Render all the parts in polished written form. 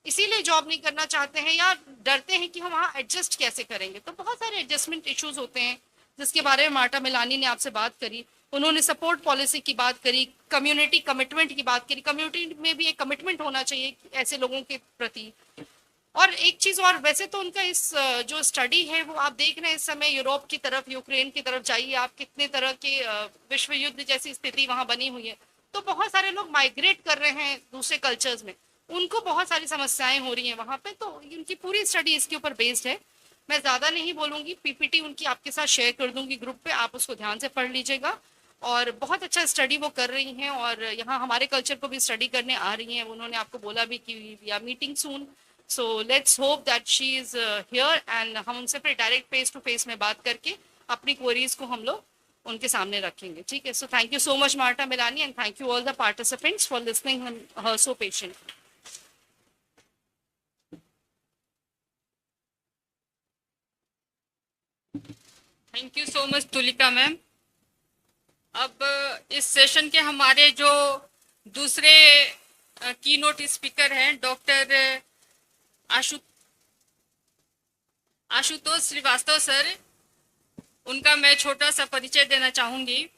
इसीलिए जॉब नहीं करना चाहते हैं या डरते हैं कि हम वहाँ एडजस्ट कैसे करेंगे। तो बहुत सारे एडजस्टमेंट इश्यूज होते हैं जिसके बारे में मार्टा मिलानी ने आपसे बात करी। उन्होंने सपोर्ट पॉलिसी की बात करी, कम्युनिटी कमिटमेंट की बात करी, कम्युनिटी में भी एक कमिटमेंट होना चाहिए ऐसे लोगों के प्रति। और एक चीज और, वैसे तो उनका इस जो स्टडी है वो आप देख रहे हैं इस समय यूरोप की तरफ, यूक्रेन की तरफ जाइए आप, कितने तरह के विश्व युद्ध जैसी स्थिति वहां बनी हुई है। तो बहुत सारे लोग माइग्रेट कर रहे हैं दूसरे कल्चर्स में, उनको बहुत सारी समस्याएं हो रही हैं वहां पे। तो उनकी पूरी स्टडी इसके ऊपर बेस्ड है। मैं ज्यादा नहीं बोलूंगी, पीपीटी उनकी आपके साथ शेयर कर दूंगी ग्रुप पे, आप उसको ध्यान से पढ़ लीजिएगा। और बहुत अच्छा स्टडी वो कर रही हैं और यहाँ हमारे कल्चर को भी स्टडी करने आ रही हैं। उन्होंने आपको बोला भी कि we are meeting soon, so let's hope that she is here and हम उनसे फिर डायरेक्ट फेस टू फेस में बात करके अपनी क्वेरीज को हम लोग उनके सामने रखेंगे। ठीक है, so thank you so much Marta Milani and thank you all the participants for listening her so patient. Thank you so much Tulika ma'am. अब इस सेशन के हमारे जो दूसरे की नोट स्पीकर हैं डॉक्टर आशु आशुतोष श्रीवास्तव सर, उनका मैं छोटा सा परिचय देना चाहूंगी।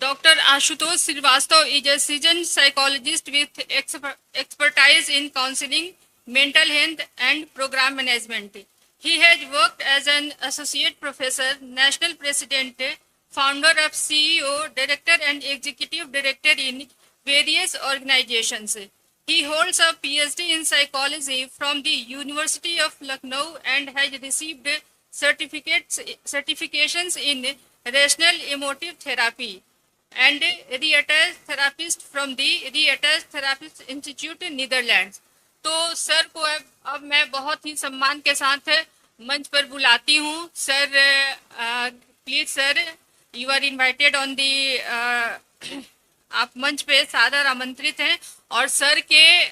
Dr. Ashutosh Srivastava is a seasoned psychologist with expertise in counseling, mental health, and program management. He has worked as an associate professor, national president, founder of CEO, director, and executive director in various organizations. He holds a PhD in psychology from the University of Lucknow and has received certifications in rational emotive therapy and reattached therapist from the reattached therapist institute Netherlands. तो sir को अब मैं बहुत ही सम्मान के साथ मंच पर बुलाती हूँ। Sir please sir, you are invited on the, आप मंच पे सादर आमंत्रित हैं। और सर के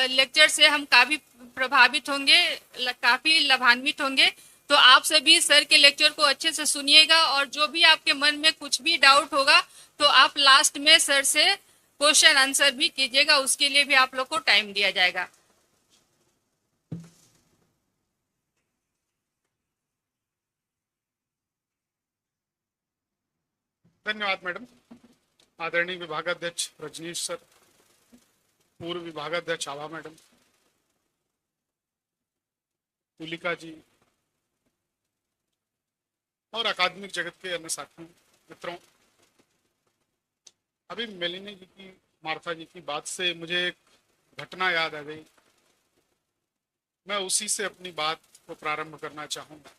लेक्चर से हम काफ़ी प्रभावित होंगे, काफ़ी लाभान्वित होंगे। तो आप सभी सर के लेक्चर को अच्छे से सुनिएगा और जो भी आपके मन में कुछ भी डाउट होगा तो आप लास्ट में सर से क्वेश्चन आंसर भी कीजिएगा, उसके लिए भी आप लोग को टाइम दिया जाएगा। धन्यवाद मैडम। आदरणीय विभागाध्यक्ष रजनीश सर, पूर्व विभागाध्यक्ष आभा मैडम, तुलिका जी और अकादमिक जगत के अन्य साथियों मित्रों, अभी मेलिनी जी की, मार्था जी की बात से मुझे एक घटना याद आ गई। मैं उसी से अपनी बात को प्रारंभ करना चाहूंगा।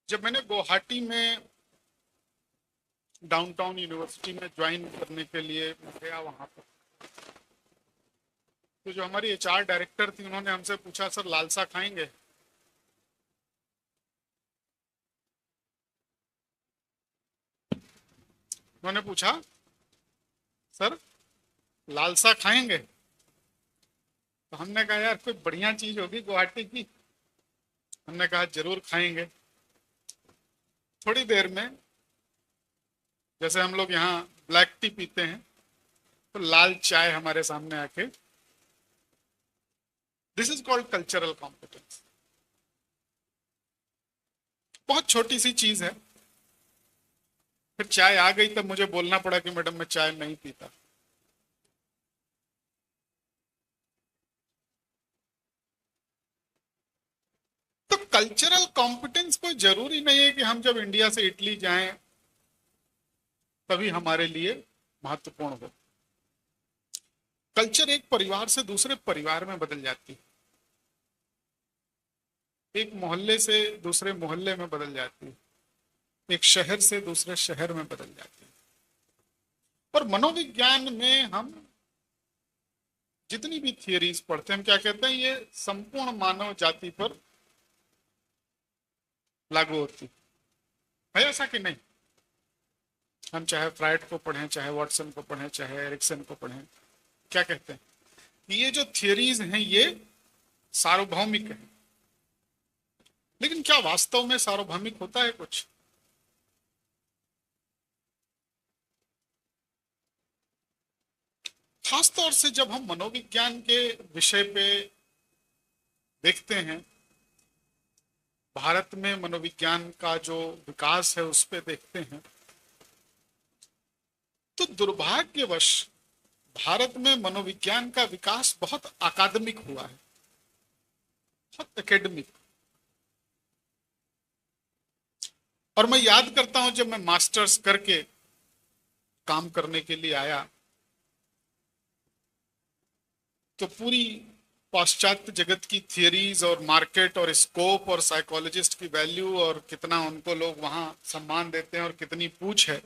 जब मैंने गुवाहाटी में डाउनटाउन यूनिवर्सिटी में ज्वाइन करने के लिए गया वहां पर, तो जो हमारी एचआर डायरेक्टर थी उन्होंने हमसे पूछा, सर लालसा खाएंगे? उन्होंने पूछा, सर लालसा खाएंगे? तो हमने कहा यार कोई बढ़िया चीज होगी गुवाहाटी की। हमने कहा जरूर खाएंगे। थोड़ी देर में जैसे हम लोग यहाँ ब्लैक टी पीते हैं तो लाल चाय हमारे सामने आके, this is called cultural competence. बहुत छोटी सी चीज है। फिर चाय आ गई तब मुझे बोलना पड़ा कि मैडम मैं चाय नहीं पीता। तो कल्चरल कॉम्पिटेंस कोई जरूरी नहीं है कि हम जब इंडिया से इटली जाएं तभी हमारे लिए महत्वपूर्ण हो। कल्चर एक परिवार से दूसरे परिवार में बदल जाती है, एक मोहल्ले से दूसरे मोहल्ले में बदल जाती है, एक शहर से दूसरे शहर में बदल जाती है। और मनोविज्ञान में हम जितनी भी थियरीज पढ़ते हैं, हम क्या कहते हैं, ये संपूर्ण मानव जाति पर लागू होती है ऐसा कि नहीं? हम चाहे फ्राइड को पढ़ें, चाहे वॉटसन को पढ़ें, चाहे एरिक्सन को पढ़ें, क्या कहते हैं, ये जो थियरीज हैं ये सार्वभौमिक है। लेकिन क्या वास्तव में सार्वभौमिक होता है कुछ? खासतौर से जब हम मनोविज्ञान के विषय पे देखते हैं, भारत में मनोविज्ञान का जो विकास है उस पे देखते हैं, तो दुर्भाग्यवश भारत में मनोविज्ञान का विकास बहुत अकादमिक हुआ है, बहुत एकेडमिक। और मैं याद करता हूं जब मैं मास्टर्स करके काम करने के लिए आया तो पूरी पाश्चात्य जगत की थियरीज और मार्केट और स्कोप और साइकोलॉजिस्ट की वैल्यू और कितना उनको लोग वहां सम्मान देते हैं और कितनी पूछ है,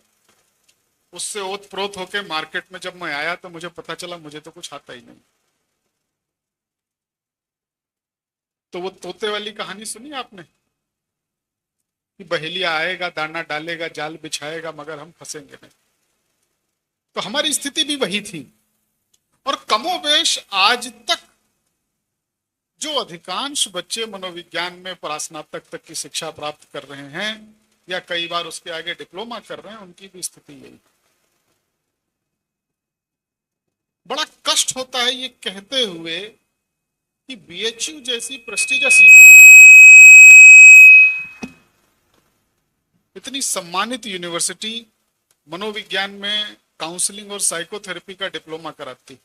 उससे ओतप्रोत होके मार्केट में जब मैं आया तो मुझे पता चला मुझे तो कुछ आता ही नहीं। तो वो तोते वाली कहानी सुनी आपने कि बहेलिया आएगा, दाना डालेगा, जाल बिछाएगा, मगर हम फंसेंगे नहीं। तो हमारी स्थिति भी वही थी। और कमोबेश आज तक जो अधिकांश बच्चे मनोविज्ञान में परास्नातक तक की शिक्षा प्राप्त कर रहे हैं या कई बार उसके आगे डिप्लोमा कर रहे हैं, उनकी भी स्थिति यही। बड़ा कष्ट होता है ये कहते हुए कि बीएचयू जैसी प्रेस्टिजियस इतनी सम्मानित यूनिवर्सिटी मनोविज्ञान में काउंसलिंग और साइकोथेरेपी का डिप्लोमा कराती।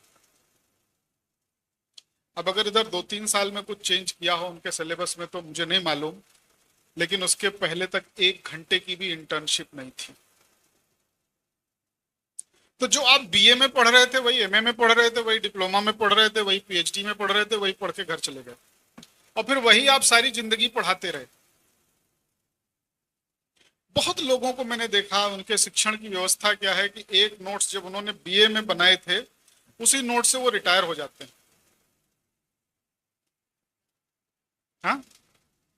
अब अगर इधर 2-3 साल में कुछ चेंज किया हो उनके सिलेबस में तो मुझे नहीं मालूम, लेकिन उसके पहले तक 1 घंटे की भी इंटर्नशिप नहीं थी। तो जो आप बीए में पढ़ रहे थे, वही एमए में पढ़ रहे थे, वही डिप्लोमा में पढ़ रहे थे, वही पीएचडी में पढ़ रहे थे, वही पढ़ के घर चले गए और फिर वही आप सारी जिंदगी पढ़ाते रहे। बहुत लोगों को मैंने देखा, उनके शिक्षण की व्यवस्था क्या है कि एक नोट्स जब उन्होंने बीए में बनाए थे उसी नोट से वो रिटायर हो जाते हैं। हाँ,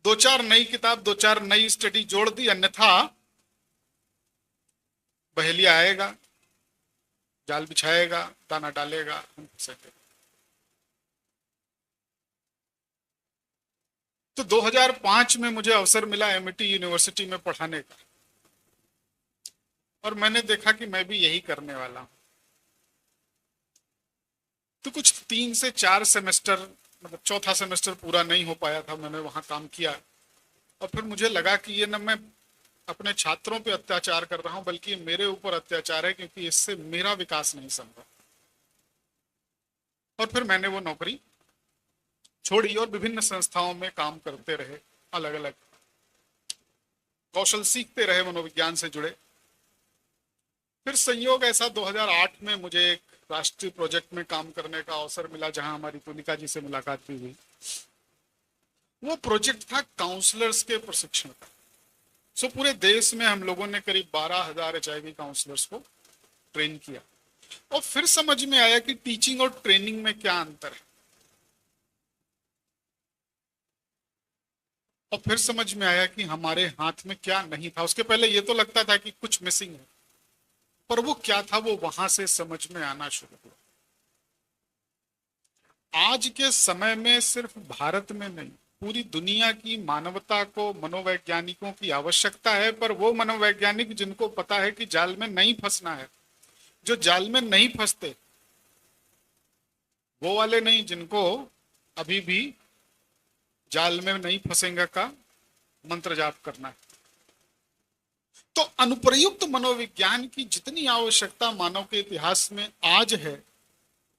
2-4 नई किताब, 2-4 नई स्टडी जोड़ दी, अन्यथा बहेलिया आएगा, जाल बिछाएगा, दाना डालेगा, हम फंसेंगे। तो 2005 में मुझे अवसर मिला एमिटी यूनिवर्सिटी में पढ़ाने का और मैंने देखा कि मैं भी यही करने वाला हूं। तो कुछ 3 से 4 सेमेस्टर, मतलब चौथा सेमेस्टर पूरा नहीं हो पाया था, मैंने वहां काम किया और फिर मुझे लगा कि ये न मैं अपने छात्रों पे अत्याचार कर रहा हूं बल्कि मेरे ऊपर अत्याचार है, क्योंकि इससे मेरा विकास नहीं संभव। और फिर मैंने वो नौकरी छोड़ी और विभिन्न संस्थाओं में काम करते रहे, अलग अलग कौशल सीखते रहे मनोविज्ञान से जुड़े। फिर संयोग ऐसा 2008 में मुझे एक राष्ट्रीय प्रोजेक्ट में काम करने का अवसर मिला जहां हमारी तुलिका जी से मुलाकात भी हुई। वो प्रोजेक्ट था काउंसलर्स के प्रशिक्षण का। सो पूरे देश में हम लोगों ने करीब 12,000 एचआईवी काउंसलर्स को ट्रेन किया और फिर समझ में आया कि टीचिंग और ट्रेनिंग में क्या अंतर है। और फिर समझ में आया कि हमारे हाथ में क्या नहीं था। उसके पहले ये तो लगता था कि कुछ मिसिंग है, पर वो क्या था वो वहां से समझ में आना शुरू हुआ। आज के समय में सिर्फ भारत में नहीं, पूरी दुनिया की मानवता को मनोवैज्ञानिकों की आवश्यकता है, पर वो मनोवैज्ञानिक जिनको पता है कि जाल में नहीं फंसना है, जो जाल में नहीं फंसते, वो वाले नहीं जिनको अभी भी जाल में नहीं फंसेगा का मंत्र जाप करना है। तो अनुप्रयुक्त मनोविज्ञान की जितनी आवश्यकता मानव के इतिहास में आज है,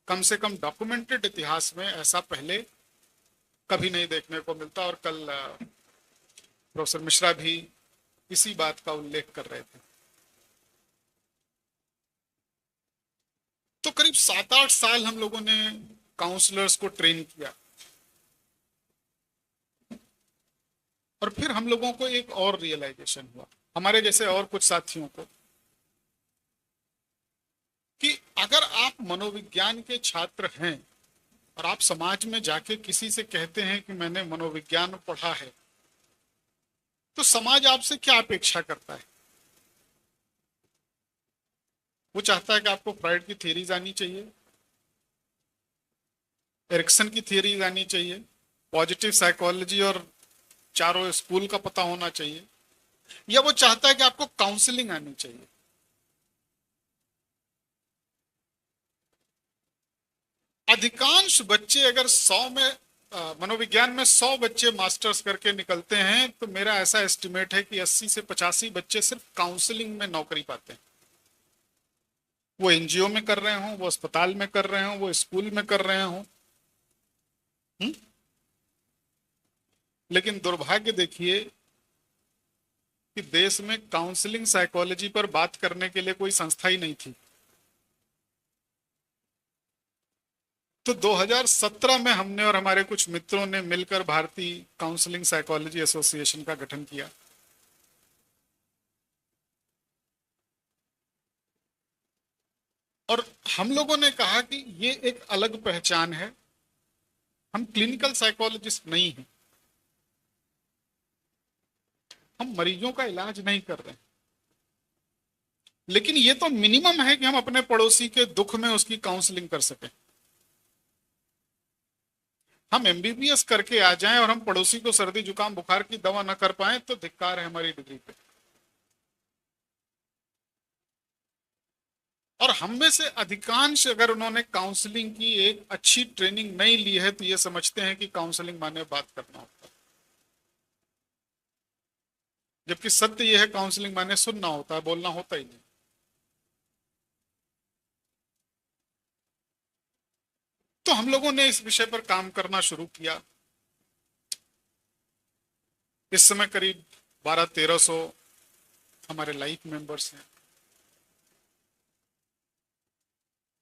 कम से कम डॉक्यूमेंटेड इतिहास में ऐसा पहले कभी नहीं देखने को मिलता। और कल प्रोफेसर मिश्रा भी इसी बात का उल्लेख कर रहे थे। तो करीब 7-8 साल हम लोगों ने काउंसलर्स को ट्रेन किया और फिर हम लोगों को एक और रियलाइजेशन हुआ, हमारे जैसे और कुछ साथियों को, कि अगर आप मनोविज्ञान के छात्र हैं और आप समाज में जाके किसी से कहते हैं कि मैंने मनोविज्ञान पढ़ा है, तो समाज आपसे क्या अपेक्षा करता है? वो चाहता है कि आपको फ्राइड की थियरीज आनी चाहिए, एरिक्सन की थियरीज आनी चाहिए, पॉजिटिव साइकोलॉजी और चारों स्कूल का पता होना चाहिए, या वो चाहता है कि आपको काउंसलिंग आनी चाहिए? अधिकांश बच्चे अगर 100 में मनोविज्ञान में 100 बच्चे मास्टर्स करके निकलते हैं तो मेरा ऐसा एस्टिमेट है कि 80 से 85 बच्चे सिर्फ काउंसलिंग में नौकरी पाते हैं। वो एनजीओ में कर रहे हों, वो अस्पताल में कर रहे हों, वो स्कूल में कर रहे हों। लेकिन दुर्भाग्य देखिए कि देश में काउंसलिंग साइकोलॉजी पर बात करने के लिए कोई संस्था ही नहीं थी। तो 2017 में हमने और हमारे कुछ मित्रों ने मिलकर भारतीय काउंसलिंग साइकोलॉजी एसोसिएशन का गठन किया। और हम लोगों ने कहा कि ये एक अलग पहचान है, हम क्लिनिकल साइकोलॉजिस्ट नहीं हैं, हम मरीजों का इलाज नहीं कर रहे हैं, लेकिन ये तो मिनिमम है कि हम अपने पड़ोसी के दुख में उसकी काउंसलिंग कर सकें। हम एमबीबीएस करके आ जाएं और हम पड़ोसी को सर्दी जुकाम बुखार की दवा न कर पाए तो धिक्कार है हमारी डिग्री पे। और हम में से अधिकांश अगर उन्होंने काउंसलिंग की एक अच्छी ट्रेनिंग नहीं ली है तो ये समझते हैं कि काउंसलिंग माने बात करना होता है, जबकि सत्य यह है काउंसलिंग माने सुनना होता है, बोलना होता ही नहीं। तो हम लोगों ने इस विषय पर काम करना शुरू किया। इस समय करीब 1200-1300 हमारे लाइफ मेंबर्स हैं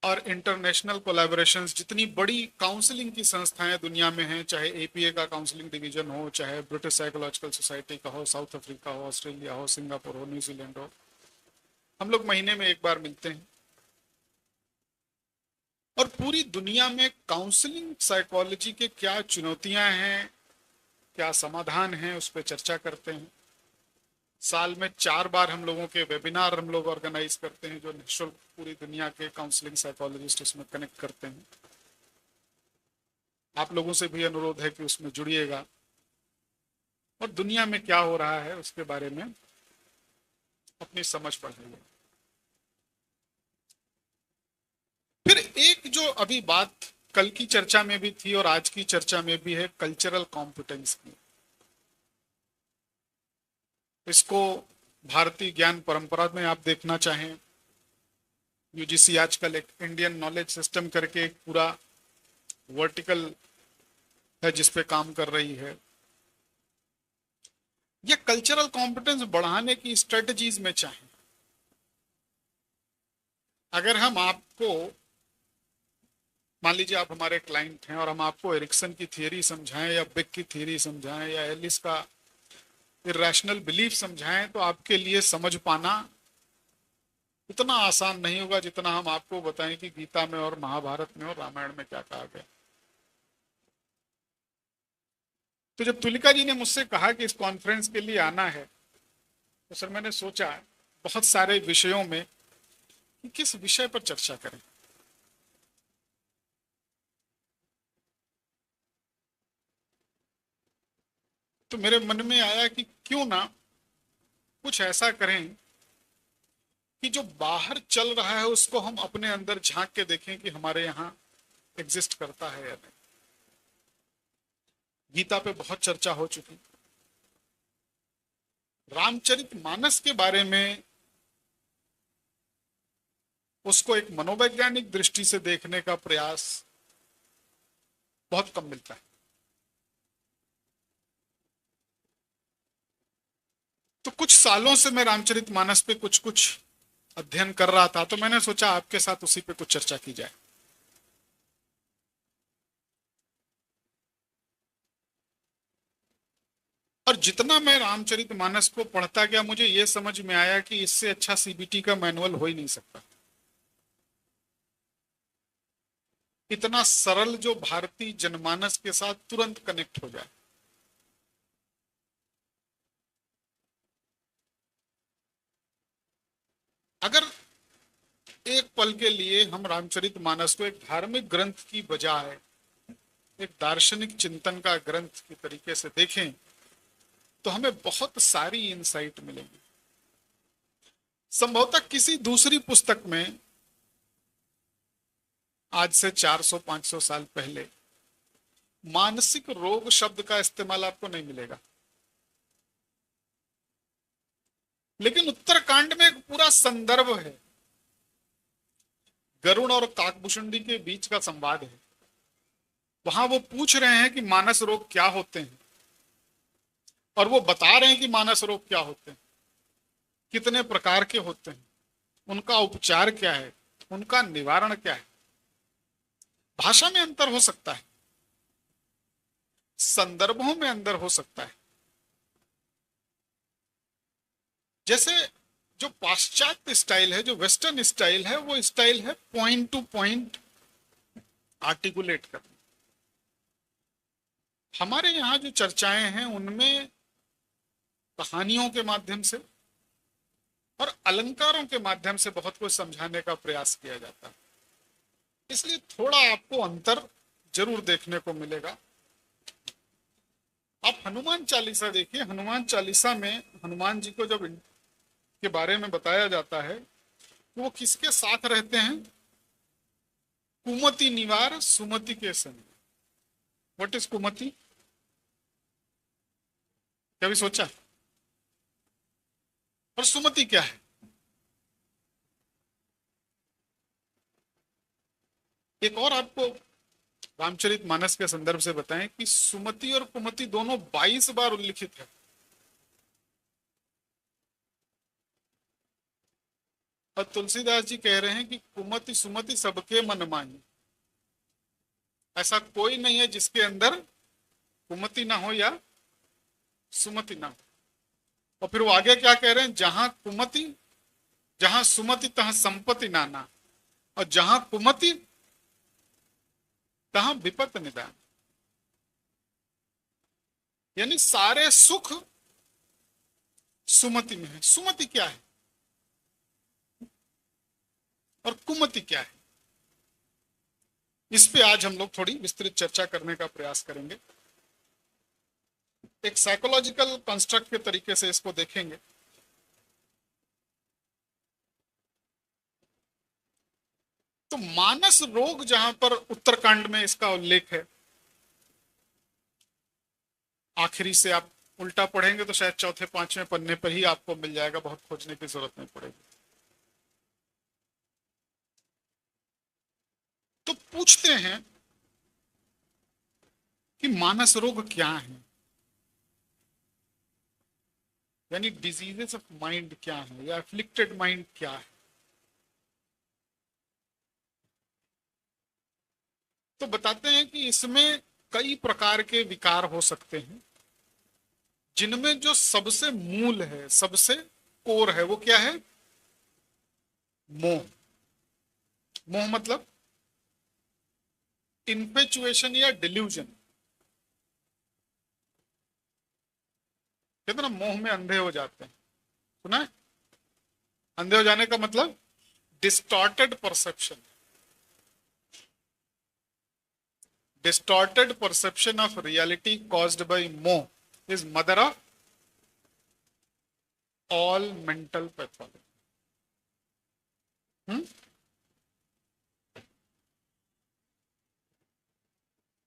और इंटरनेशनल कोलैबोरेशंस, जितनी बड़ी काउंसलिंग की संस्थाएं दुनिया में हैं, चाहे एपीए का काउंसलिंग डिवीजन हो, चाहे ब्रिटिश साइकोलॉजिकल सोसाइटी का हो, साउथ अफ्रीका हो, ऑस्ट्रेलिया हो, सिंगापुर हो, न्यूजीलैंड हो, हम लोग महीने में एक बार मिलते हैं और पूरी दुनिया में काउंसलिंग साइकोलॉजी के क्या चुनौतियां हैं, क्या समाधान हैं, उस पर चर्चा करते हैं। साल में 4 बार हम लोगों के वेबिनार हम लोग ऑर्गेनाइज करते हैं जो निःशुल्क पूरी दुनिया के काउंसलिंग साइकोलॉजिस्ट उसमें कनेक्ट करते हैं। आप लोगों से भी अनुरोध है कि उसमें जुड़िएगा और दुनिया में क्या हो रहा है उसके बारे में अपनी समझ बढ़ाइए। फिर एक जो अभी बात कल की चर्चा में भी थी और आज की चर्चा में भी है, कल्चरल कॉम्पिटेंस की। इसको भारतीय ज्ञान परंपरा में आप देखना चाहें, यूजीसी आजकल एक इंडियन नॉलेज सिस्टम करके एक पूरा वर्टिकल है जिस पे काम कर रही है। ये कल्चरल कॉम्पिटेंस बढ़ाने की स्ट्रेटजीज में चाहें, अगर हम आपको, मान लीजिए आप हमारे क्लाइंट हैं और हम आपको एरिक्सन की थियरी समझाएं या बेक की थियरी समझाएं या एलिस का इरेशनल बिलीफ समझाएं, तो आपके लिए समझ पाना इतना आसान नहीं होगा जितना हम आपको बताएं कि गीता में और महाभारत में और रामायण में क्या कहा गया। तो जब तुलिका जी ने मुझसे कहा कि इस कॉन्फ्रेंस के लिए आना है तो सर मैंने सोचा बहुत सारे विषयों में कि किस विषय पर चर्चा करें। तो मेरे मन में आया कि क्यों ना कुछ ऐसा करें कि जो बाहर चल रहा है उसको हम अपने अंदर झांक के देखें कि हमारे यहाँ एग्जिस्ट करता है या नहीं। गीता पे बहुत चर्चा हो चुकी, रामचरितमानस के बारे में उसको एक मनोवैज्ञानिक दृष्टि से देखने का प्रयास बहुत कम मिलता है। तो कुछ सालों से मैं रामचरितमानस पे कुछ अध्ययन कर रहा था, तो मैंने सोचा आपके साथ उसी पे कुछ चर्चा की जाए। और जितना मैं रामचरितमानस को पढ़ता गया मुझे यह समझ में आया कि इससे अच्छा सीबीटी का मैनुअल हो ही नहीं सकता। इतना सरल जो भारतीय जनमानस के साथ तुरंत कनेक्ट हो जाए। अगर एक पल के लिए हम रामचरितमानस को एक धार्मिक ग्रंथ की बजाय एक दार्शनिक चिंतन का ग्रंथ के तरीके से देखें तो हमें बहुत सारी इंसाइट मिलेगी। संभवतः किसी दूसरी पुस्तक में आज से 400-500 साल पहले मानसिक रोग शब्द का इस्तेमाल आपको नहीं मिलेगा, लेकिन उत्तरकांड में एक पूरा संदर्भ है। गरुड़ और काकभूषुंडी के बीच का संवाद है। वहां वो पूछ रहे हैं कि मानस रोग क्या होते हैं, और वो बता रहे हैं कि मानस रोग क्या होते हैं, कितने प्रकार के होते हैं, उनका उपचार क्या है, उनका निवारण क्या है। भाषा में अंतर हो सकता है, संदर्भों में अंतर हो सकता है। जैसे जो पाश्चात्य स्टाइल है, जो वेस्टर्न स्टाइल है, वो स्टाइल है पॉइंट टू पॉइंट आर्टिकुलेट करना। हमारे यहाँ जो चर्चाएं हैं उनमें कहानियों के माध्यम से और अलंकारों के माध्यम से बहुत कुछ समझाने का प्रयास किया जाता है। इसलिए थोड़ा आपको अंतर जरूर देखने को मिलेगा। आप हनुमान चालीसा देखिए। हनुमान चालीसा में हनुमान जी को जब के बारे में बताया जाता है तो वो किसके साथ रहते हैं? कुमति निवार सुमति के संग। व्हाट इज कुमति? कभी सोचा? और सुमति क्या है? एक और आपको रामचरितमानस के संदर्भ से बताएं कि सुमति और कुमति दोनों 22 बार उल्लिखित है। और तुलसीदास जी कह रहे हैं कि कुमति सुमति सबके मन मानी। ऐसा कोई नहीं है जिसके अंदर कुमति ना हो या सुमति ना हो। और फिर वो आगे क्या कह रहे हैं? जहां कुमति जहां सुमति तहां संपत्ति नाना, और जहां कुमति तहां विपत निदान। यानी सारे सुख सुमति में है। सुमति क्या है और कुमति क्या है, इस पे आज हम लोग थोड़ी विस्तृत चर्चा करने का प्रयास करेंगे। एक साइकोलॉजिकल कंस्ट्रक्ट के तरीके से इसको देखेंगे। तो मानस रोग जहां पर उत्तरकांड में इसका उल्लेख है, आखिरी से आप उल्टा पढ़ेंगे तो शायद चौथे पांचवें पन्ने पर ही आपको मिल जाएगा, बहुत खोजने की जरूरत नहीं पड़ेगी। तो पूछते हैं कि मानस रोग क्या है, यानी डिजीजेस ऑफ माइंड क्या है या अफ्लिक्टेड माइंड क्या है। तो बताते हैं कि इसमें कई प्रकार के विकार हो सकते हैं, जिनमें जो सबसे मूल है, सबसे कोर है, वो क्या है? मोह। मोह मतलब इन्फेचुएशन या डिल्यूजन। कहते ना मोह में अंधे हो जाते हैं, सुना है? अंधे हो जाने का मतलब distorted perception. Distorted perception of reality caused by moh is mother of all mental pathology.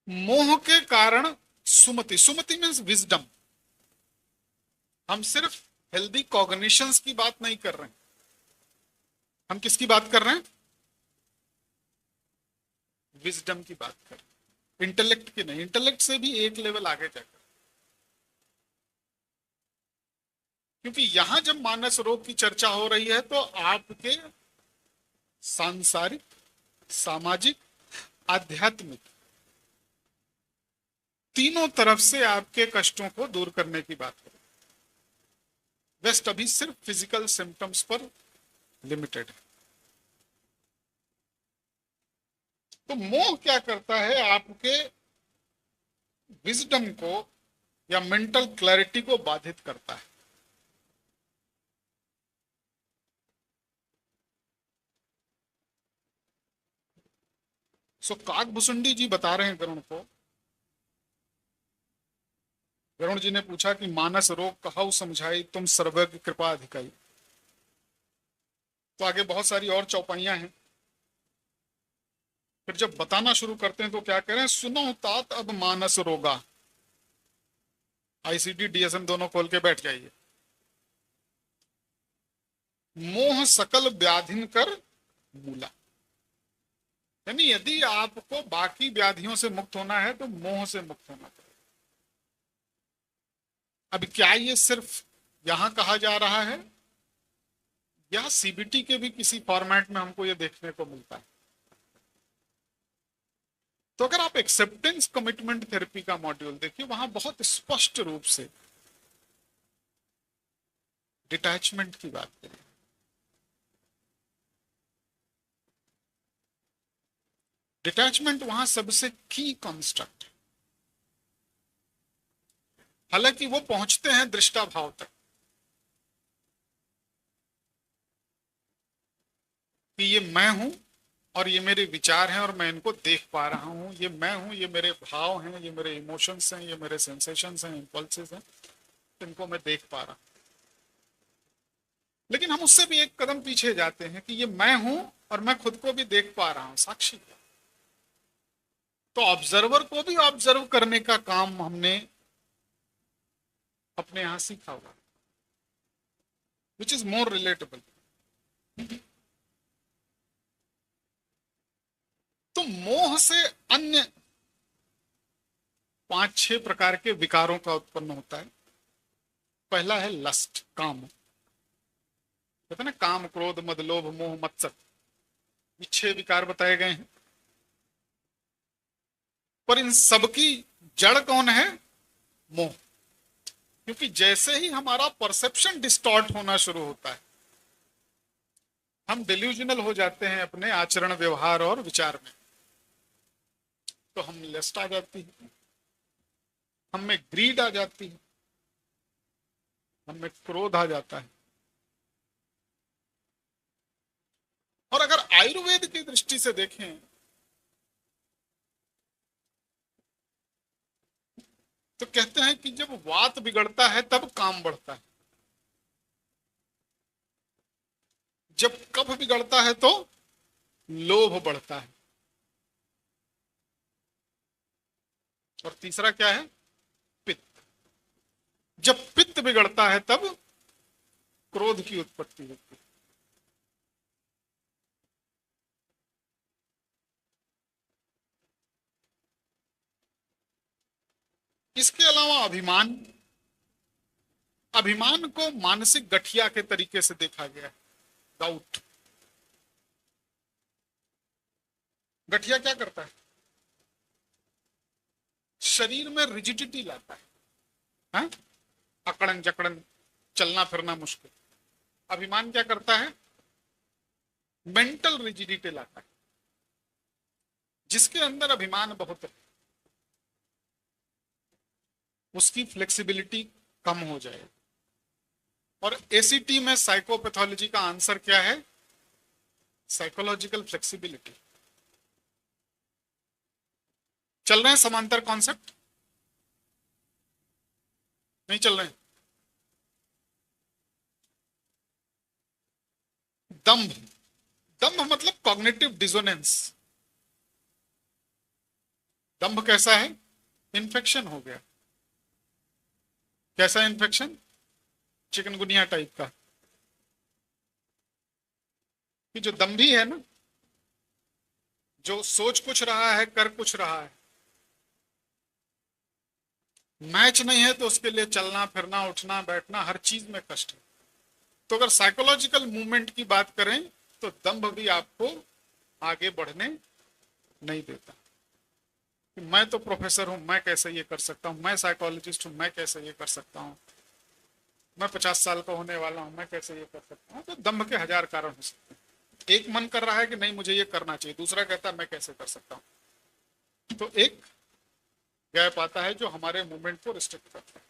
मोह के कारण सुमति, सुमति मीन्स विजडम। हम सिर्फ हेल्दी कॉग्निशंस की बात नहीं कर रहे हैं, हम किसकी बात कर रहे हैं? विजडम की बात कर रहे हैं, इंटेलेक्ट की नहीं। इंटेलेक्ट से भी एक लेवल आगे जाकर, क्योंकि यहां जब मानस रोग की चर्चा हो रही है तो आपके सांसारिक, सामाजिक, आध्यात्मिक तीनों तरफ से आपके कष्टों को दूर करने की बात करें। वेस्ट अभी सिर्फ फिजिकल सिम्टम्स पर लिमिटेड है। तो मोह क्या करता है? आपके विजडम को या मेंटल क्लैरिटी को बाधित करता है। सो काकभूषुंडी जी बता रहे हैं गरुड़ को वरुण जी ने पूछा कि मानस रोग कहऊ समझाई तुम सर्वज्ञ कृपा अधिकाई। तो आगे बहुत सारी और चौपाइयां हैं। फिर जब बताना शुरू करते हैं तो क्या कह रहे हैं, सुनो तात अब मानस रोगा। आईसीडी डीएसएम दोनों खोल के बैठ जाइए। मोह सकल व्याधिन कर मूला, यानी यदि आपको बाकी व्याधियों से मुक्त होना है तो मोह से मुक्त होना पड़ेगा। अब क्या ये सिर्फ यहां कहा जा रहा है, या सीबीटी के भी किसी फॉर्मेट में हमको ये देखने को मिलता है? तो अगर आप एक्सेप्टेंस कमिटमेंट थेरेपी का मॉड्यूल देखिए, वहां बहुत स्पष्ट रूप से डिटैचमेंट की बात करें। डिटैचमेंट वहां सबसे की कॉन्स्ट्रक्ट है। हालांकि वो पहुंचते हैं दृष्टा भाव तक कि ये मैं हूं और ये मेरे विचार हैं और मैं इनको देख पा रहा हूं, ये मैं हूं, ये मेरे भाव हैं, ये मेरे इमोशंस हैं, ये मेरे सेंसेशंस हैं, इंपल्सेस हैं, इनको मैं देख पा रहा हूं। लेकिन हम उससे भी एक कदम पीछे जाते हैं कि ये मैं हूं और मैं खुद को भी देख पा रहा हूं, साक्षी। तो ऑब्जर्वर को भी ऑब्जर्व करने का काम हमने अपने यहां सीखा हुआ, विच इज मोर रिलेटेबल। तो मोह से अन्य 5-6 प्रकार के विकारों का उत्पन्न होता है। पहला है लस्ट, काम। कहते हैं ना, काम क्रोध मद लोभ मोह मत्सर, ये 6 विकार बताए गए हैं। पर इन सबकी जड़ कौन है? मोह। क्योंकि जैसे ही हमारा परसेप्शन डिस्टॉर्ट होना शुरू होता है, हम डिल्यूजनल हो जाते हैं अपने आचरण व्यवहार और विचार में, तो हम लस्ट आ जाती है, हम में ग्रीड आ जाती है, हम में क्रोध आ जाता है। और अगर आयुर्वेद की दृष्टि से देखें तो कहते हैं कि जब वात बिगड़ता है तब काम बढ़ता है, जब कफ बिगड़ता है तो लोभ बढ़ता है, और तीसरा क्या है? पित्त। जब पित्त बिगड़ता है तब क्रोध की उत्पत्ति होती है। इसके अलावा अभिमान, अभिमान को मानसिक गठिया के तरीके से देखा गया है। डाउट। गठिया क्या करता है? शरीर में रिजिडिटी लाता है, अकड़न जकड़न, चलना फिरना मुश्किल। अभिमान क्या करता है? मेंटल रिजिडिटी लाता है। जिसके अंदर अभिमान बहुत है उसकी फ्लेक्सिबिलिटी कम हो जाए। और एसीटी में साइकोपैथोलॉजी का आंसर क्या है? Psychological flexibility. चल रहे हैं समांतर कॉन्सेप्ट? नहीं चल रहे हैं? दंभ। दंभ मतलब कॉग्निटिव डिसोनेंस। दंभ कैसा है? इन्फेक्शन हो गया। कैसा इन्फेक्शन? चिकनगुनिया टाइप का। कि जो दंभी है ना, जो सोच कुछ रहा है कर कुछ रहा है, मैच नहीं है तो उसके लिए चलना फिरना उठना बैठना हर चीज में कष्ट है। तो अगर साइकोलॉजिकल मूवमेंट की बात करें तो दंभ भी आपको आगे बढ़ने नहीं देता। कि मैं तो प्रोफेसर हूं, मैं कैसे ये कर सकता हूं, मैं साइकोलॉजिस्ट हूं, मैं कैसे ये कर सकता हूं, मैं 50 साल का होने वाला हूं, मैं कैसे ये कर सकता हूं। तो दंभ के 1000 कारण हो सकते हैं। एक मन कर रहा है कि नहीं मुझे ये करना चाहिए, दूसरा कहता है मैं कैसे कर सकता हूं। तो एक गैप आता है जो हमारे मूवमेंट को रिस्ट्रिक्ट करता है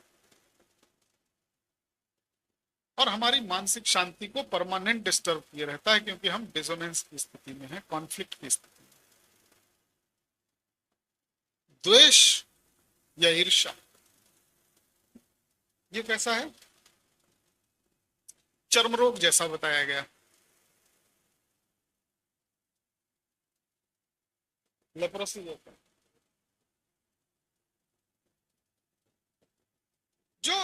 और हमारी मानसिक शांति को परमानेंट डिस्टर्ब किए रहता है, क्योंकि हम डिसोनेंस की स्थिति में हैं, कॉन्फ्लिक्ट की स्थिति में। द्वेष या ईर्ष्या, ये कैसा है? चर्म रोग जैसा बताया गया। लेप्रोसी जैसा। जो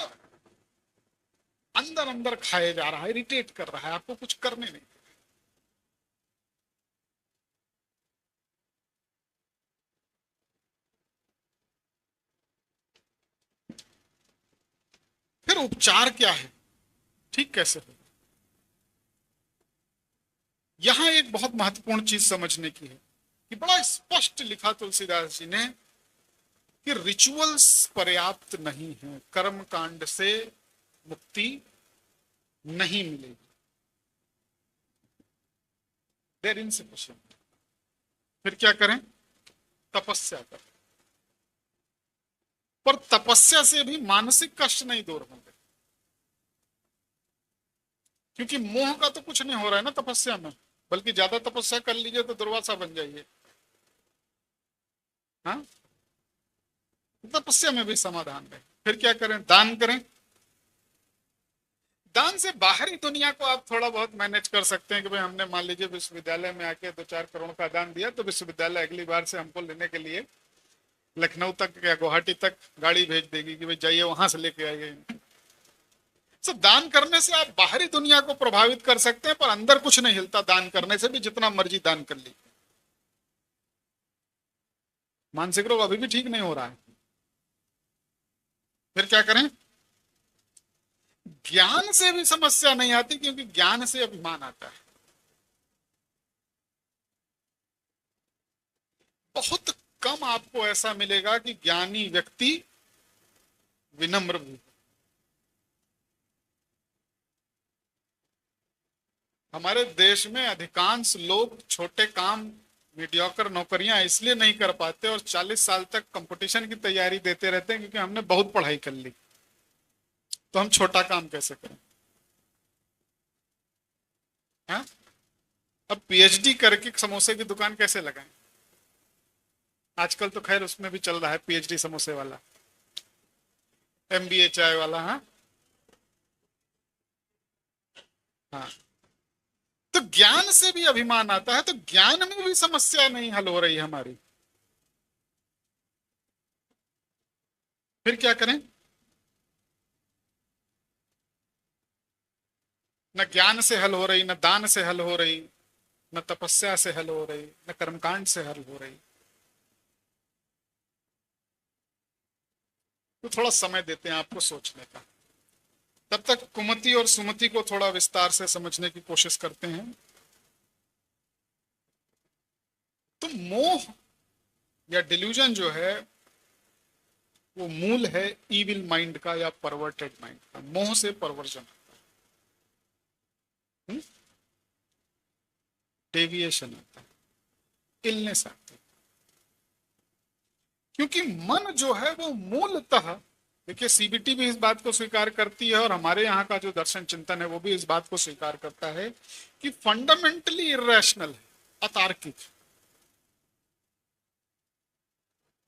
अंदर अंदर खाए जा रहा है, इरिटेट कर रहा है, आपको कुछ करने नहीं। फिर उपचार क्या है, ठीक कैसे हो? यहां एक बहुत महत्वपूर्ण चीज समझने की है कि बड़ा स्पष्ट लिखा तुलसीदास जी ने कि रिचुअल्स पर्याप्त नहीं है, कर्म कांड से मुक्ति नहीं मिलेगी, देयर इनसफिशिएंट। फिर क्या करें? तपस्या करें। पर तपस्या से भी मानसिक कष्ट नहीं दूर होंगे, क्योंकि मोह का तो कुछ नहीं हो रहा है ना तपस्या में, बल्कि ज्यादा तपस्या कर लीजिए तो दुर्वासा बन जाइए। हाँ, तपस्या में भी समाधान है। फिर क्या करें? दान करें। दान से बाहरी दुनिया को आप थोड़ा बहुत मैनेज कर सकते हैं कि भाई हमने मान लीजिए विश्वविद्यालय में आके 2-4 करोड़ का दान दिया, तो विश्वविद्यालय अगली बार से हमको लेने के लिए लखनऊ तक या गुवाहाटी तक गाड़ी भेज देगी कि भाई जाइए वहां से लेके आइए। तो दान करने से आप बाहरी दुनिया को प्रभावित कर सकते हैं, पर अंदर कुछ नहीं हिलता दान करने से भी, जितना मर्जी दान कर लीजिए। मानसिक रोग अभी भी ठीक नहीं हो रहा है। फिर क्या करें? ज्ञान से भी समस्या नहीं आती, क्योंकि ज्ञान से अभिमान आता है। बहुत कम आपको ऐसा मिलेगा कि ज्ञानी व्यक्ति विनम्र भी। हमारे देश में अधिकांश लोग छोटे काम, मीडियोकर नौकरियां इसलिए नहीं कर पाते और 40 साल तक कंपटीशन की तैयारी देते रहते हैं क्योंकि हमने बहुत पढ़ाई कर ली, तो हम छोटा काम कैसे करें? हाँ? अब पीएचडी करके समोसे की दुकान कैसे लगाएं? आजकल तो खैर उसमें भी चल रहा है पीएचडी समोसे वाला, एमबीए चाय वाला। हाँ हाँ, तो ज्ञान से भी अभिमान आता है, तो ज्ञान में भी समस्या नहीं हल हो रही हमारी। फिर क्या करें? न ज्ञान से हल हो रही, न दान से हल हो रही, न तपस्या से हल हो रही, न कर्मकांड से हल हो रही। तो थोड़ा समय देते हैं आपको सोचने का। तब तक कुमति और सुमति को थोड़ा विस्तार से समझने की कोशिश करते हैं। तो मोह या डिल्यूजन जो है वो मूल है ईविल माइंड का या परवर्टेड माइंड का। मोह से परवर्जन, डेविएशन आता है, इलनेस आती है। क्योंकि मन जो है वो मूलतः, देखिए सीबीटी भी इस बात को स्वीकार करती है और हमारे यहाँ का जो दर्शन चिंतन है वो भी इस बात को स्वीकार करता है कि फंडामेंटली इरेशनल है, अतार्किक,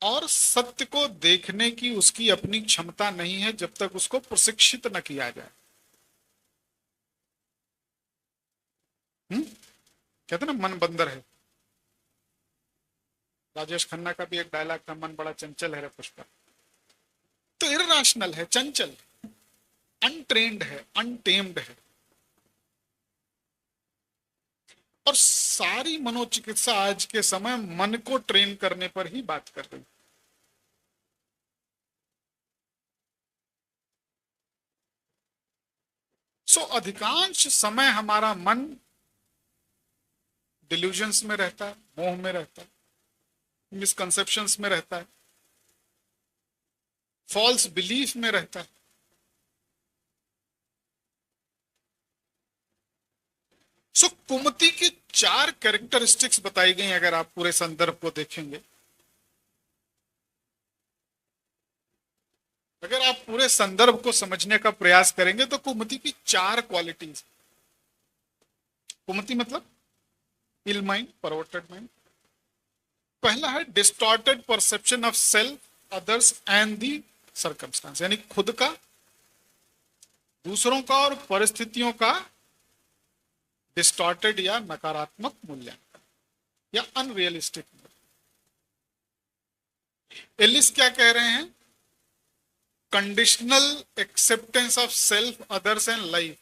और सत्य को देखने की उसकी अपनी क्षमता नहीं है जब तक उसको प्रशिक्षित न किया जाए। कहते ना मन बंदर है। राजेश खन्ना का भी एक डायलॉग था, मन बड़ा चंचल है रे पुष्पा। तो इररेशनल है, चंचल, अनट्रेन्ड है, अनटेम्ड है। और सारी मनोचिकित्सा आज के समय मन को ट्रेन करने पर ही बात कर रही है। अधिकांश समय हमारा मन डिल्यूजन्स में रहता है, मोह में रहता है, मिसकंसेप्शंस में रहता है, फॉल्स बिलीफ में रहता है। कुमति की 4 कैरेक्टरिस्टिक्स बताई गई। अगर आप पूरे संदर्भ को देखेंगे, अगर आप पूरे संदर्भ को समझने का प्रयास करेंगे तो कुमति की 4 क्वालिटीज। कुमति मतलब इल माइंड, परवर्टेड माइंड। पहला है distorted perception of self, others and the circumstance, यानी खुद का दूसरों का और परिस्थितियों का डिस्टॉर्टेड या नकारात्मक मूल्यांकन या अनरियलिस्टिक। एलिस क्या कह रहे हैं? Conditional acceptance of self, others and life,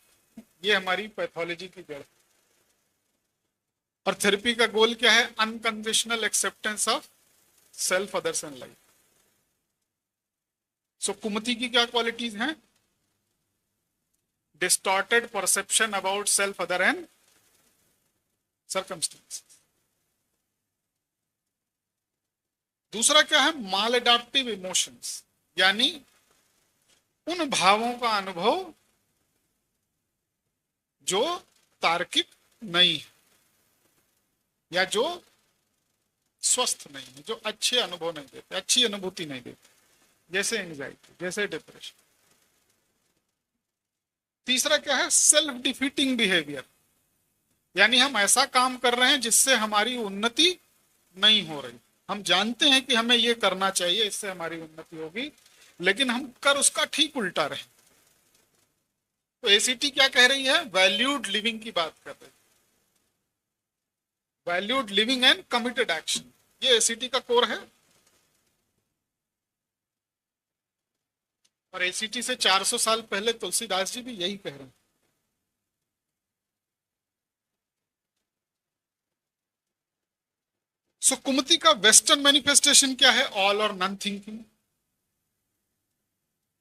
ये हमारी पैथोलॉजी की जड़ है। और थेरेपी का गोल क्या है? Unconditional acceptance of self, others and life. So कुमति की क्या क्वालिटीज हैं? Distorted perception about self, other and circumstances. दूसरा क्या है? माल एडाप्टिव इमोशंस, यानी उन भावों का अनुभव जो तार्किक नहीं है या जो स्वस्थ नहीं है, जो अच्छे अनुभव नहीं देते, अच्छी अनुभूति नहीं देते, जैसे एंजाइटी, जैसे डिप्रेशन। तीसरा क्या है? सेल्फ डिफीटिंग बिहेवियर, यानी हम ऐसा काम कर रहे हैं जिससे हमारी उन्नति नहीं हो रही। हम जानते हैं कि हमें ये करना चाहिए, इससे हमारी उन्नति होगी, लेकिन हम कर उसका ठीक उल्टा रहे। तो एसीटी क्या कह रही है? वैल्यूड लिविंग की बात कर रही है। Valued living and committed action, ये एसीटी का कोर है। और एसीटी से 400 साल पहले तुलसीदास जी भी यही कह रहे हैं। सो कुमति का वेस्टर्न मैनिफेस्टेशन क्या है? All or none thinking,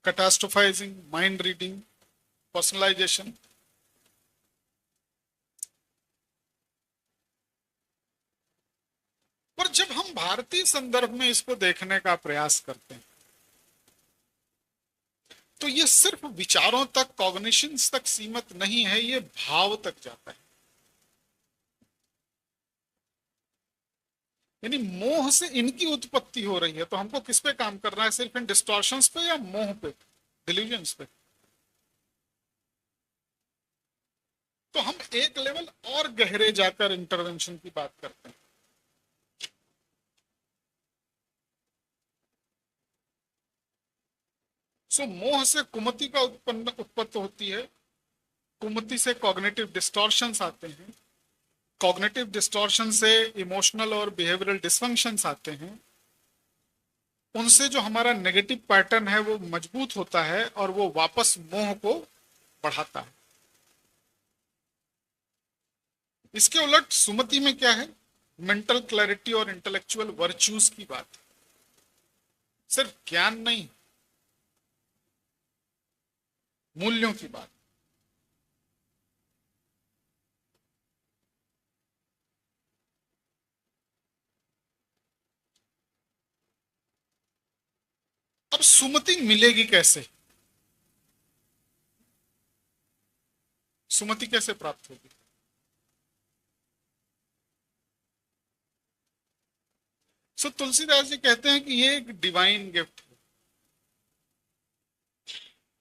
catastrophising, mind reading, personalisation. पर जब हम भारतीय संदर्भ में इसको देखने का प्रयास करते हैं तो ये सिर्फ विचारों तक, कॉग्निशंस तक सीमित नहीं है, ये भाव तक जाता है। यानी मोह से इनकी उत्पत्ति हो रही है, तो हमको किस पे काम करना है? सिर्फ इन डिस्टॉर्शंस पे या मोह पे, डिल्यूजन्स पे? तो हम एक लेवल और गहरे जाकर इंटरवेंशन की बात करते हैं। सो मोह से कुमति का उत्पत्ति होती है, कुमति से कॉग्निटिव डिस्टॉर्शंस आते हैं, कॉग्निटिव डिस्टॉर्शन से इमोशनल और बिहेवियरल डिसफंक्शंस आते हैं, उनसे जो हमारा नेगेटिव पैटर्न है वो मजबूत होता है और वो वापस मोह को बढ़ाता है। इसके उलट सुमति में क्या है? मेंटल क्लैरिटी और इंटेलेक्चुअल वर्च्यूज की बात है, सिर्फ ज्ञान नहीं, मूल्यों की बात। अब सुमति मिलेगी कैसे? सुमति कैसे प्राप्त होगी? सो तुलसीदास जी कहते हैं कि ये एक डिवाइन गिफ्ट है।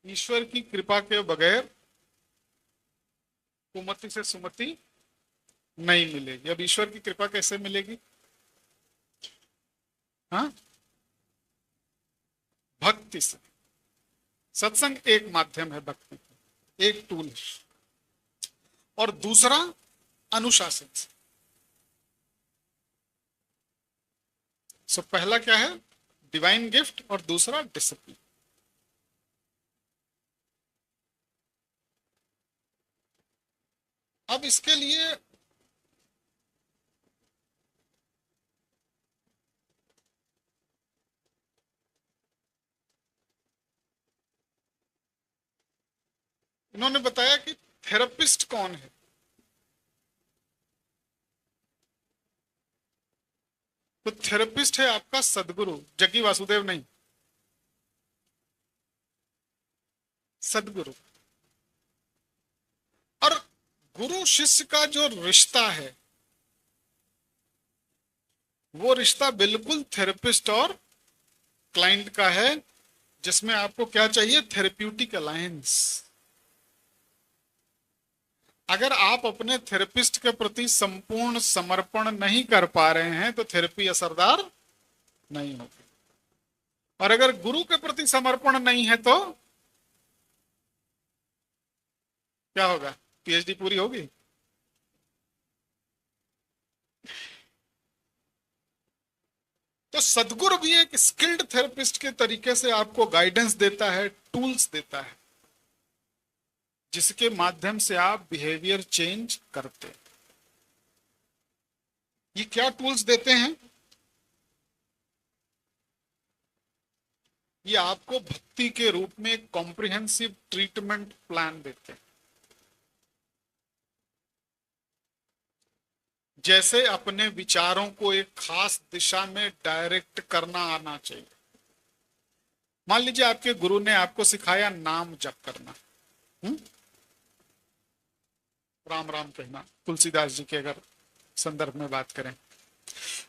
ईश्वर की कृपा के बगैर कुमति से सुमति नहीं मिलेगी। अब ईश्वर की कृपा कैसे मिलेगी? हाँ, भक्ति से। सत्संग एक माध्यम है भक्ति का, एक टूल है। और दूसरा अनुशासन से। सो पहला क्या है? डिवाइन गिफ्ट, और दूसरा डिसिप्लिन। अब इसके लिए इन्होंने बताया कि थेरेपिस्ट कौन है। तो थेरेपिस्ट है आपका सदगुरु, जग्गी वासुदेव नहीं, सदगुरु। और गुरु शिष्य का जो रिश्ता है वो रिश्ता बिल्कुल थेरेपिस्ट और क्लाइंट का है, जिसमें आपको क्या चाहिए? Therapeutic alliance. अगर आप अपने थेरेपिस्ट के प्रति संपूर्ण समर्पण नहीं कर पा रहे हैं तो थेरेपी असरदार नहीं होगी। और अगर गुरु के प्रति समर्पण नहीं है तो क्या होगा? पीएचडी पूरी होगी? तो सदगुरु भी एक स्किल्ड थेरेपिस्ट के तरीके से आपको गाइडेंस देता है, टूल्स देता है, जिसके माध्यम से आप बिहेवियर चेंज करते हैं। ये क्या टूल्स देते हैं? ये आपको भक्ति के रूप में एक कॉम्प्रिहेंसिव ट्रीटमेंट प्लान देते हैं। जैसे अपने विचारों को एक खास दिशा में डायरेक्ट करना आना चाहिए। मान लीजिए आपके गुरु ने आपको सिखाया नाम जप करना, राम राम कहना, तुलसीदास जी के अगर संदर्भ में बात करें,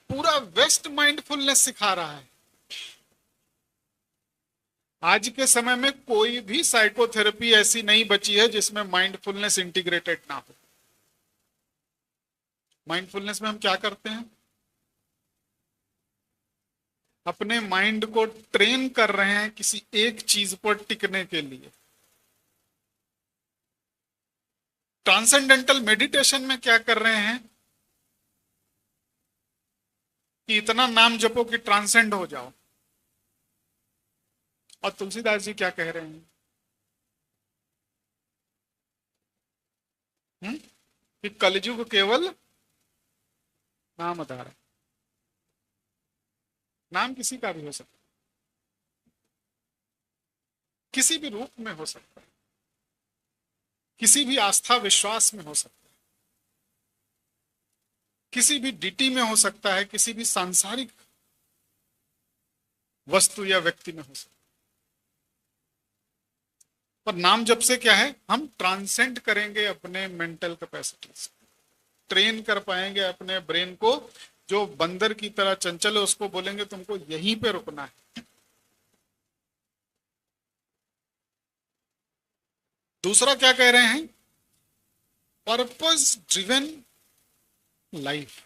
पूरा वेस्ट माइंडफुलनेस सिखा रहा है। आज के समय में कोई भी साइकोथेरेपी ऐसी नहीं बची है जिसमें माइंडफुलनेस इंटीग्रेटेड ना हो। माइंडफुलनेस में हम क्या करते हैं? अपने माइंड को ट्रेन कर रहे हैं किसी एक चीज पर टिकने के लिए। ट्रांसेंडेंटल मेडिटेशन में क्या कर रहे हैं कि इतना नाम जपो कि ट्रांसेंड हो जाओ। और तुलसीदास जी क्या कह रहे हैं? कि कलयुग केवल नाम आधार है। नाम किसी का भी हो सकता है, किसी भी रूप में हो सकता है, किसी भी आस्था विश्वास में हो सकता है, किसी भी डिटी में हो सकता है, किसी भी सांसारिक वस्तु या व्यक्ति में हो सकता है। पर नाम जप से क्या है? हम ट्रांसेंड करेंगे अपने मेंटल कैपेसिटीज, ट्रेन कर पाएंगे अपने ब्रेन को। जो बंदर की तरह चंचल है उसको बोलेंगे तुमको यहीं पे रुकना है। दूसरा क्या कह रहे हैं? Purpose driven life.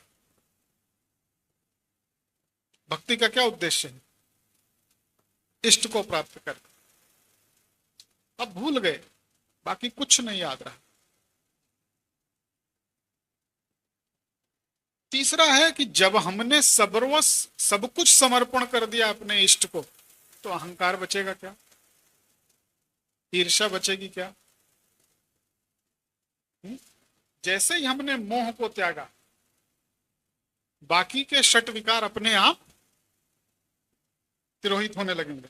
भक्ति का क्या उद्देश्य है? इष्ट को प्राप्त कर। अब भूल गए, बाकी कुछ नहीं याद रहा। तीसरा है कि जब हमने सब कुछ समर्पण कर दिया अपने इष्ट को, तो अहंकार बचेगा क्या? ईर्ष्या बचेगी क्या? जैसे ही हमने मोह को त्यागा, बाकी के षट विकार अपने आप तिरोहित होने लगेंगे।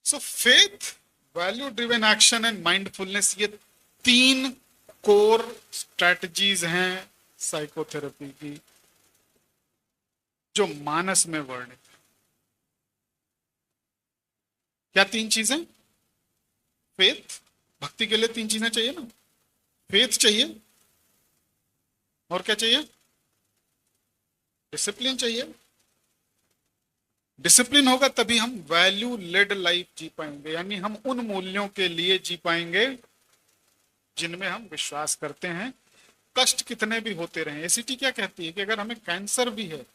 सो faith, value driven action and mindfulness, ये 3 कोर स्ट्रेटजीज हैं साइकोथेरेपी की, जो मानस में वर्णित है। क्या 3 चीजें? फेथ, भक्ति के लिए 3 चीजें चाहिए ना। फेथ चाहिए, और क्या चाहिए? डिसिप्लिन चाहिए। डिसिप्लिन होगा तभी हम वैल्यू लेड लाइफ जी पाएंगे, यानी हम उन मूल्यों के लिए जी पाएंगे जिनमें हम विश्वास करते हैं, कष्ट कितने भी होते रहे। एसीटी क्या कहती है कि अगर हमें कैंसर भी है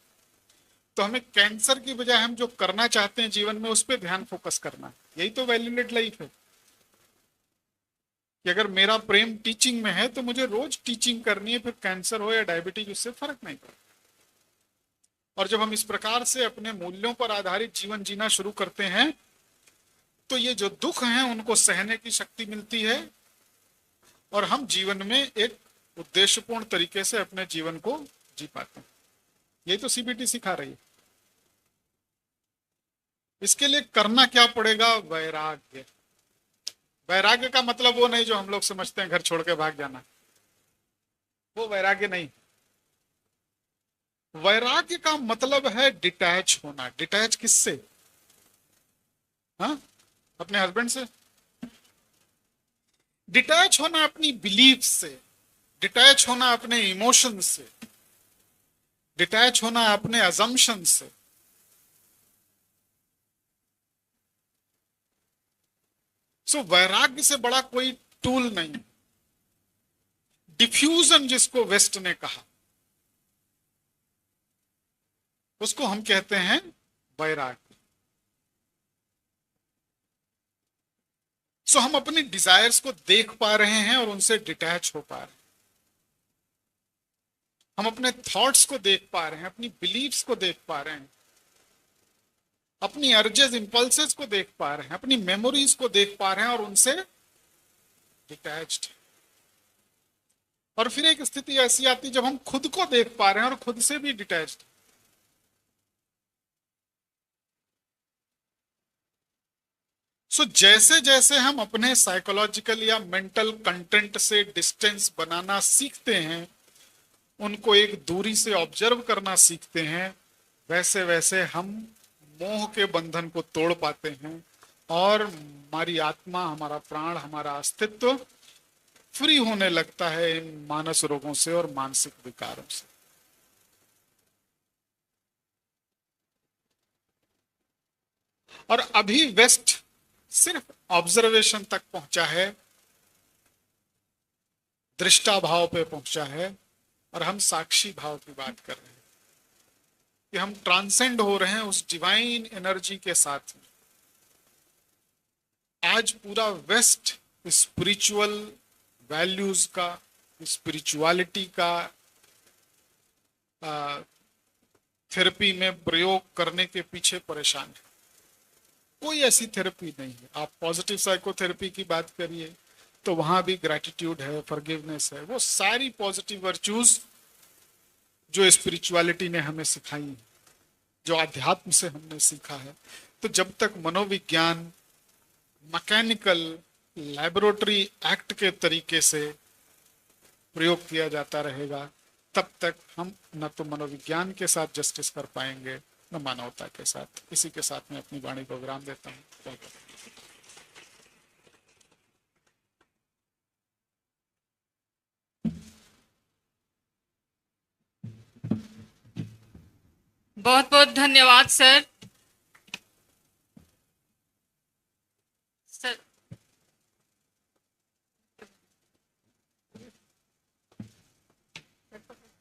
तो हमें कैंसर की बजाय हम जो करना चाहते हैं जीवन में उस पर ध्यान फोकस करना है। यही तो वैल्यू लेड लाइफ है कि अगर मेरा प्रेम टीचिंग में है तो मुझे रोज टीचिंग करनी है, फिर कैंसर हो या डायबिटीज उससे फर्क नहीं पड़ता। और जब हम इस प्रकार से अपने मूल्यों पर आधारित जीवन जीना शुरू करते हैं तो ये जो दुख हैं उनको सहने की शक्ति मिलती है और हम जीवन में एक उद्देश्यपूर्ण तरीके से अपने जीवन को जी पाते हैं। यही तो सीबीटी सिखा रही है। इसके लिए करना क्या पड़ेगा? वैराग्य। वैराग्य का मतलब वो नहीं जो हम लोग समझते हैं घर छोड़ के भाग जाना, वो वैराग्य नहीं। वैराग्य का मतलब है डिटैच होना। डिटैच किससे? हाँ, अपने हस्बैंड से। डिटैच होना अपनी बिलीफ से, डिटैच होना अपने इमोशन से, डिटैच होना अपने अजम्पशन से। सो वैराग्य से बड़ा कोई टूल नहीं। डिफ्यूजन जिसको वेस्ट ने कहा, उसको हम कहते हैं वैराग्य। सो हम अपनी डिजायर्स को देख पा रहे हैं और उनसे डिटैच हो पा रहे हैं। हम अपने थॉट्स को देख पा रहे हैं, अपनी बिलीव्स को देख पा रहे हैं, अपनी अर्जेस इंपल्सेस को देख पा रहे हैं, अपनी मेमोरीज को देख पा रहे हैं और उनसे डिटैच्ड। और फिर एक स्थिति ऐसी आती जब हम खुद को देख पा रहे हैं और खुद से भी डिटैच्ड। सो जैसे जैसे हम अपने साइकोलॉजिकल या मेंटल कंटेंट से डिस्टेंस बनाना सीखते हैं, उनको एक दूरी से ऑब्जर्व करना सीखते हैं, वैसे वैसे हम मोह के बंधन को तोड़ पाते हैं और हमारी आत्मा, हमारा प्राण, हमारा अस्तित्व फ्री होने लगता है इन मानस रोगों से और मानसिक विकारों से। और अभी वेस्ट सिर्फ ऑब्जर्वेशन तक पहुंचा है, दृष्टा भाव पे पहुंचा है, और हम साक्षी भाव की बात कर रहे हैं कि हम ट्रांसेंड हो रहे हैं उस डिवाइन एनर्जी के साथ में। आज पूरा वेस्ट स्पिरिचुअल वैल्यूज का, स्पिरिचुअलिटी का थेरेपी में प्रयोग करने के पीछे परेशान है। कोई ऐसी थेरेपी नहीं है। आप पॉजिटिव साइकोथेरेपी की बात करिए तो वहां भी ग्रैटिट्यूड है, फॉरगिवनेस है, वो सारी पॉजिटिव वर्च्यूज जो स्पिरिचुअलिटी ने हमें सिखाई है, जो अध्यात्म से हमने सीखा है। तो जब तक मनोविज्ञान मैकेनिकल लैबोरेटरी एक्ट के तरीके से प्रयोग किया जाता रहेगा, तब तक हम न तो मनोविज्ञान के साथ जस्टिस कर पाएंगे, न मानवता के साथ। इसी के साथ मैं अपनी वाणी को विराम देता हूँ। बहुत बहुत धन्यवाद सर।